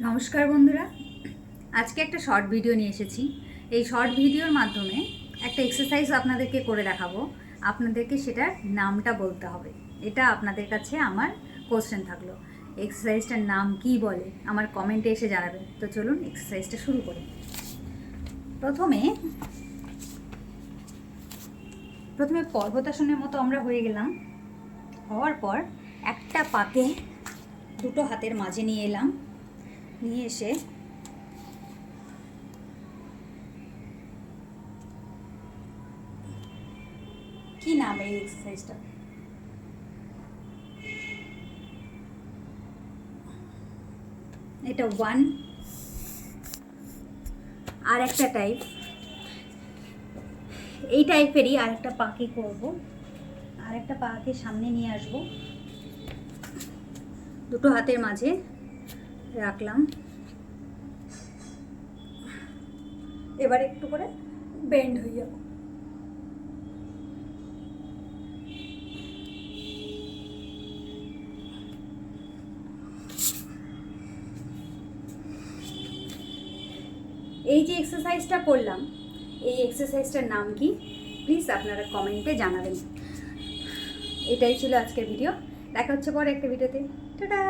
নমস্কার বন্ধুরা, আজকে একটা শর্ট ভিডিও নিয়ে এসেছি। এই শর্ট ভিডিওর মাধ্যমে একটা এক্সারসাইজ আপনাদেরকে করে দেখাবো। আপনাদেরকে সেটার নামটা বলতে হবে। এটা আপনাদের কাছে আমার কোশ্চেন থাকলো। এক্সারসাইজটার নাম কি বলে আমার কমেন্টে এসে জানাবেন। তো চলুন এক্সারসাইজটা শুরু করি। প্রথমে পর্বতাসনের মতো আমরা হয়ে গেলাম। হওয়ার পর একটা পাকে দুটো হাতের মাঝে নিয়ে এলাম, নিয়ে এসে কি নাম এই এক্সারসাইজটা? এটা ওয়ান। আর একটা টাইপ, এই টাইপেরই আর একটা পাকে করব। আর একটা পাকে সামনে নিয়ে আসব, দুটো হাতের মাঝে রাখলাম। এবার একটু করে বেন্ড হয়ে যাব। এই যে এক্সারসাইজটা করলাম, এই এক্সারসাইজটার নাম কি প্লিজ আপনারা কমেন্টে জানাবেন। এটাই ছিল আজকের ভিডিও। দেখা হচ্ছে পরে একটা ভিডিওতে। টাটা।